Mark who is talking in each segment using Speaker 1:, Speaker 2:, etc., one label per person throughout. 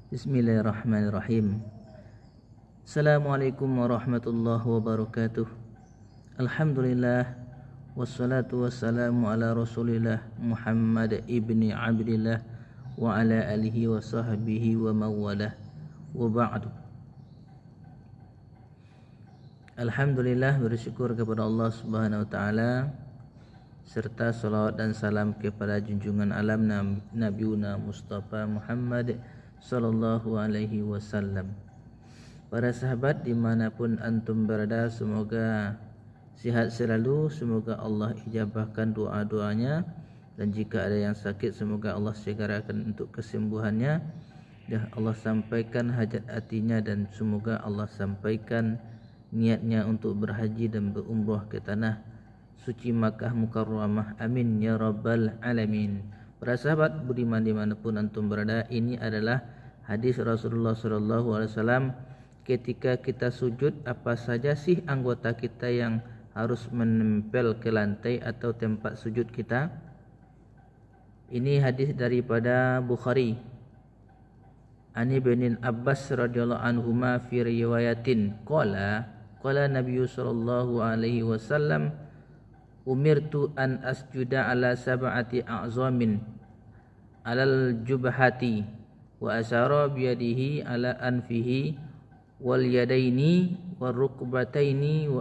Speaker 1: Bismillahirrahmanirrahim. Assalamualaikum warahmatullahi wabarakatuh. Alhamdulillah, wassalatu wassalamu ala rasulillah Muhammad ibni Abdillah wa ala alihi wa sahbihi wa mawalah wa ba'du. Alhamdulillah, bersyukur kepada Allah Subhanahu wa taala, serta salawat dan salam kepada junjungan alam Nabiuna Mustafa Muhammad sallallahu alaihi wasallam. Para sahabat dimanapun antum berada, semoga sihat selalu, semoga Allah ijabahkan doa-doanya, dan jika ada yang sakit semoga Allah segerakan untuk kesembuhannya, dan Allah sampaikan hajat hatinya, dan semoga Allah sampaikan niatnya untuk berhaji dan berumrah ke tanah suci Makkah Mukarramah. Amin ya rabbal alamin. Para sahabat budiman dimanapun antum berada, ini adalah hadis Rasulullah SAW ketika kita sujud, apa saja sih anggota kita yang harus menempel ke lantai atau tempat sujud kita. Ini hadis daripada Bukhari. Ani bin Abbas radhiyallahu anhuma fi riwayatin qala Nabi sallallahu alaihi wasallam umirtu an asjuda ala sab'ati a'zamin alal jubhati wa asyara biyadihi ala anfihi wal yadaini wal rukbataini wa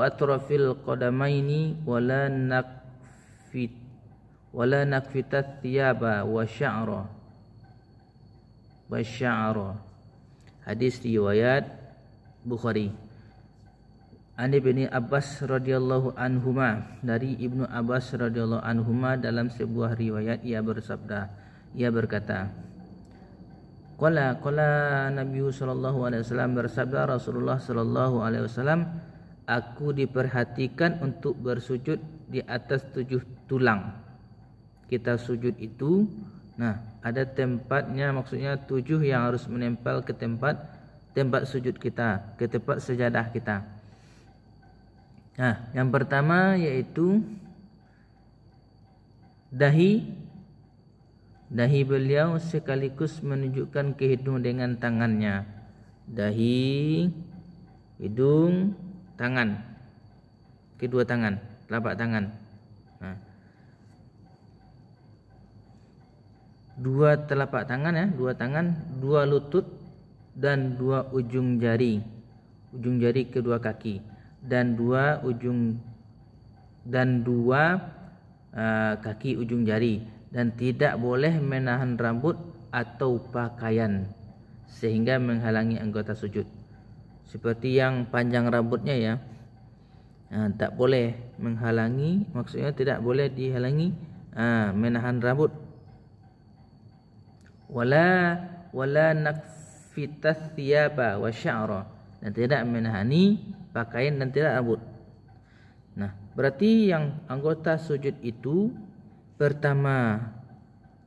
Speaker 1: atrafil qadamaini wala nakfitat thiyaba wa sya'ra. Hadis riwayat Bukhari. Ani bin Abbas radhiyallahu anhuma, dari Ibnu Abbas radhiyallahu anhuma, dalam sebuah riwayat ia berkata, qala Nabi sallallahu alaihi wasallam, bersabda Rasulullah sallallahu alaihi wasallam, aku diperhatikan untuk bersujud di atas 7 tulang. Kita sujud itu, ada tempatnya, maksudnya 7 yang harus menempel ke tempat sujud kita, ke tempat sejadah kita. Yang pertama yaitu dahi beliau sekaligus menunjukkan ke hidung dengan tangannya. Dahi, hidung, tangan, kedua tangan, telapak tangan. Dua telapak tangan, dua tangan, dua lutut, dan dua ujung jari kedua kaki, dan dua kaki ujung jari, dan tidak boleh menahan rambut atau pakaian sehingga menghalangi anggota sujud. Seperti yang panjang rambutnya ya, tak boleh menghalangi, maksudnya tidak boleh dihalangi menahan rambut. Wala nakfitas thiyaba wa sya'ra, dan tidak menahani pakaian dan tidak rambut. Berarti yang anggota sujud itu pertama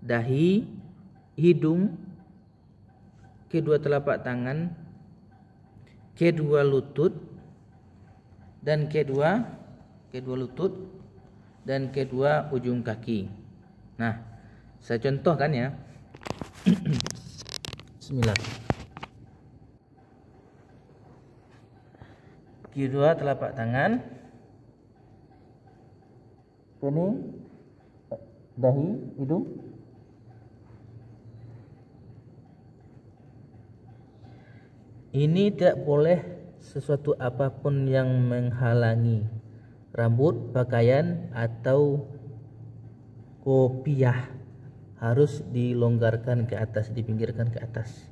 Speaker 1: dahi, hidung, kedua telapak tangan, kedua lutut, dan kedua lutut, dan kedua ujung kaki. Saya contohkan ya. Bismillah. Kedua telapak tangan, ini dahi, hidung, ini tidak boleh sesuatu apapun yang menghalangi rambut, pakaian, atau kopiah, harus dilonggarkan ke atas, dipinggirkan ke atas.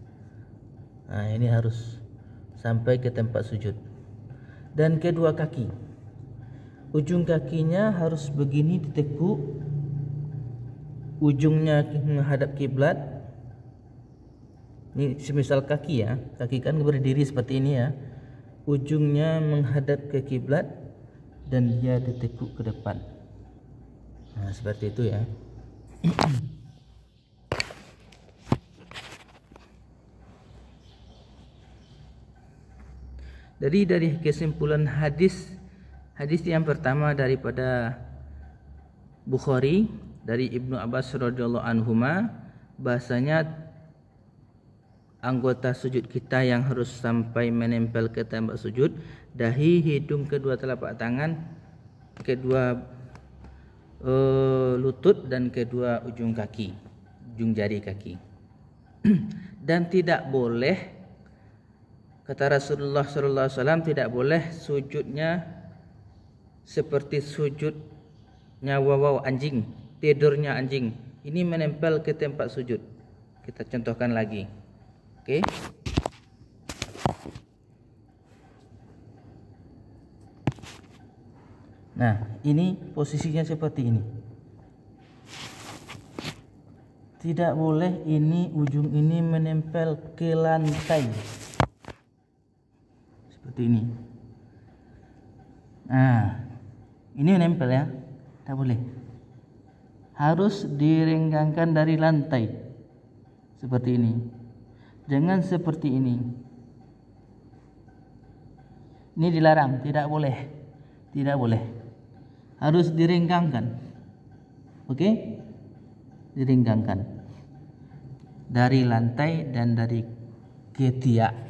Speaker 1: Ini harus sampai ke tempat sujud. Dan kedua kaki, ujung kakinya harus begini ditekuk, ujungnya menghadap kiblat. Ini semisal kaki ya, kaki kan berdiri seperti ini ya, ujungnya menghadap ke kiblat dan dia ditekuk ke depan. Seperti itu ya. Dari kesimpulan hadis yang pertama daripada Bukhari dari Ibnu Abbas radhiyallahu anhuma, bahasanya anggota sujud kita yang harus sampai menempel ke tembok sujud, dahi, hidung, kedua telapak tangan, kedua lutut dan kedua ujung kaki, ujung jari kaki. Dan tidak boleh, kata Rasulullah SAW, tidak boleh sujudnya seperti sujudnya wawaw anjing, tidurnya anjing. Ini menempel ke tempat sujud. Kita contohkan lagi. Oke. Nah, ini posisinya seperti ini. Tidak boleh ini ujung ini menempel ke lantai. Seperti ini. Nah, ini menempel ya. Tak boleh. Harus direnggangkan dari lantai. Seperti ini. Jangan seperti ini. Ini dilarang, tidak boleh. Tidak boleh. Harus direnggangkan. Oke? Direnggangkan. Dari lantai dan dari ketiak.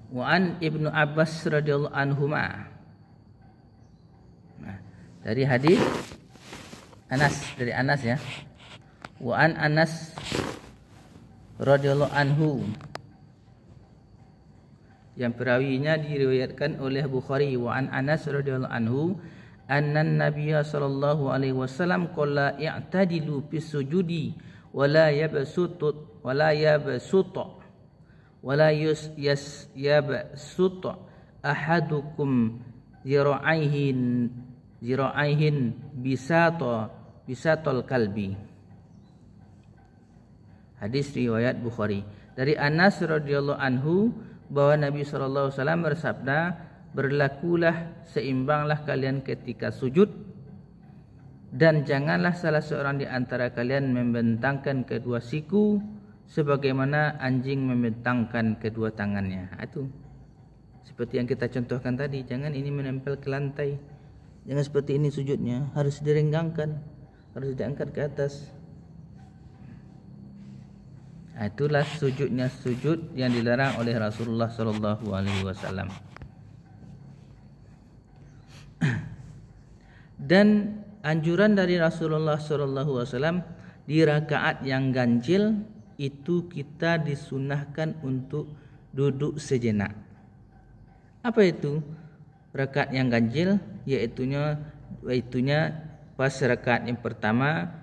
Speaker 1: Wa an Ibnu Abbas radhiyallahu anhuma. Nah, dari hadis Anas, dari Anas ya. Wa an Anas radhiyallahu anhu, yang perawinya diriwayatkan oleh Bukhari. Wa an Anas radhiyallahu anhu anna Nabiyya sallallahu alaihi wasallam qala i'tadilu bis sujudi wala yabsutut wala yabsut wala yabsut ahadukum zira'aihin bisatul kalbi. Hadis riwayat Bukhari. Dari Anas radhiyallahu anhu bahwa Nabi sallallahu alaihi wasallam bersabda, berlakulah seimbanglah kalian ketika sujud, dan janganlah salah seorang di antara kalian membentangkan kedua siku sebagaimana anjing membentangkan kedua tangannya. Itu seperti yang kita contohkan tadi. Jangan ini menempel ke lantai. Jangan seperti ini sujudnya. Harus direnggangkan, harus diangkat ke atas. Itulah sujudnya, sujud yang dilarang oleh Rasulullah sallallahu alaihi wasallam. Dan anjuran dari Rasulullah sallallahu alaihi wasallam di rakaat yang ganjil itu kita disunahkan untuk duduk sejenak. Apa itu rakaat yang ganjil? Yaitunya pas rakaat yang pertama,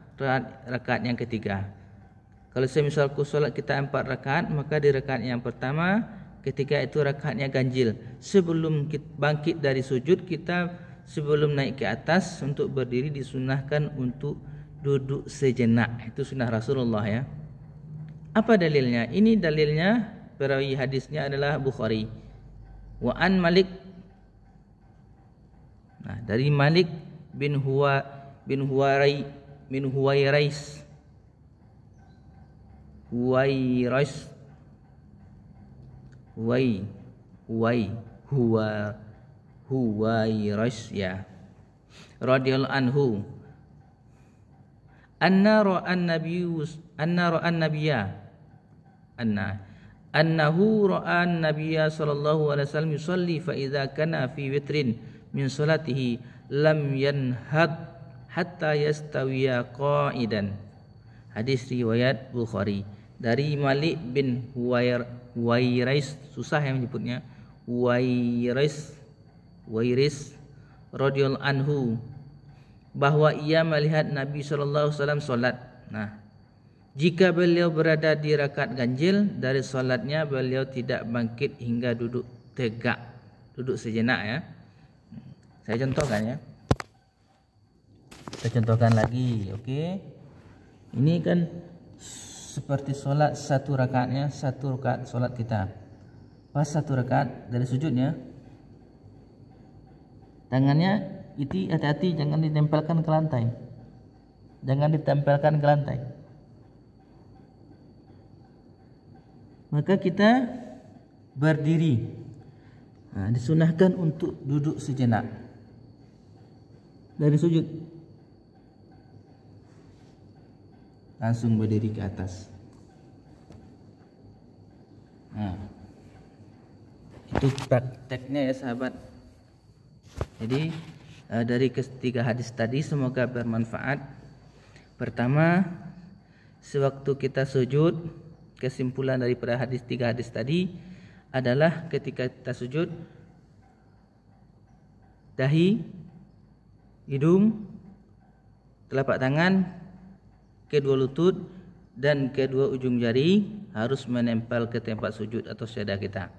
Speaker 1: rakaat yang ketiga. Kalau misalku solat kita 4 rakaat, maka di rakaat yang pertama ketika itu rakaatnya ganjil. Sebelum kita bangkit dari sujud, kita sebelum naik ke atas untuk berdiri disunahkan untuk duduk sejenak. Itu sunnah Rasulullah ya. Apa dalilnya? Ini dalilnya, perawi hadisnya adalah Bukhari. Wa an Malik. Nah, dari Malik bin Huwairais. Huwairais ya. Radhiyallahu anhu. Annahu ra'a an-nabiyya sallallahu alaihi wasallam yusalli fa idza kana fi witrin min salatihi lam yanhad hatta yastawiya qa'idan. Hadis riwayat Bukhari. Dari Malik bin Huwairais, susah yang menyebutnya, Huwairais radhiyallahu anhu, bahwa ia melihat Nabi sallallahu alaihi wasallam salat. Nah, jika beliau berada di rakaat ganjil, dari salatnya beliau tidak bangkit hingga duduk tegak, duduk sejenak ya. Saya contohkan ya. Kita contohkan lagi, oke. Ini kan seperti solat satu rakaatnya, satu rakaat solat kita. Pas satu rakaat dari sujudnya, tangannya itu hati-hati jangan ditempelkan ke lantai. Jangan ditempelkan ke lantai. Maka kita berdiri Disunahkan untuk duduk sejenak dari sujud, langsung berdiri ke atas. Itu prakteknya ya sahabat. Jadi dari ketiga hadis tadi semoga bermanfaat. Pertama, sewaktu kita sujud, kesimpulan daripada tiga hadis tadi adalah ketika kita sujud, dahi, hidung, telapak tangan, kedua lutut dan kedua ujung jari harus menempel ke tempat sujud atau syahadah kita.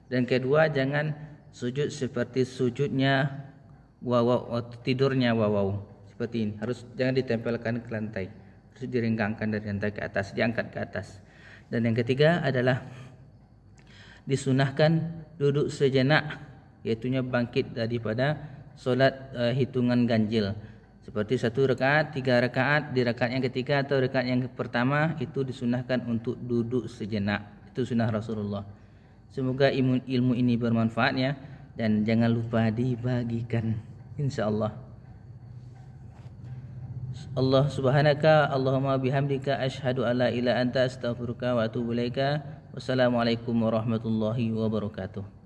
Speaker 1: Dan kedua, jangan sujud seperti sujudnya wawau atau tidurnya wawau seperti ini. Jangan ditempelkan ke lantai, harus direnggangkan dari lantai ke atas, diangkat ke atas. Dan yang ketiga adalah disunahkan duduk sejenak, yaitunya bangkit daripada solat hitungan ganjil. Seperti 1 rakaat, 3 rakaat, di rakaat yang ketiga atau rakaat yang pertama itu disunahkan untuk duduk sejenak. Itu sunnah Rasulullah. Semoga ilmu ini bermanfaat ya, dan jangan lupa dibagikan, insyaallah. Allah subhanaka Allahumma bihamdika asyhadu alla ilaha anta astaghfiruka wa atubu ilaika. Wassalamualaikum warahmatullahi wabarakatuh.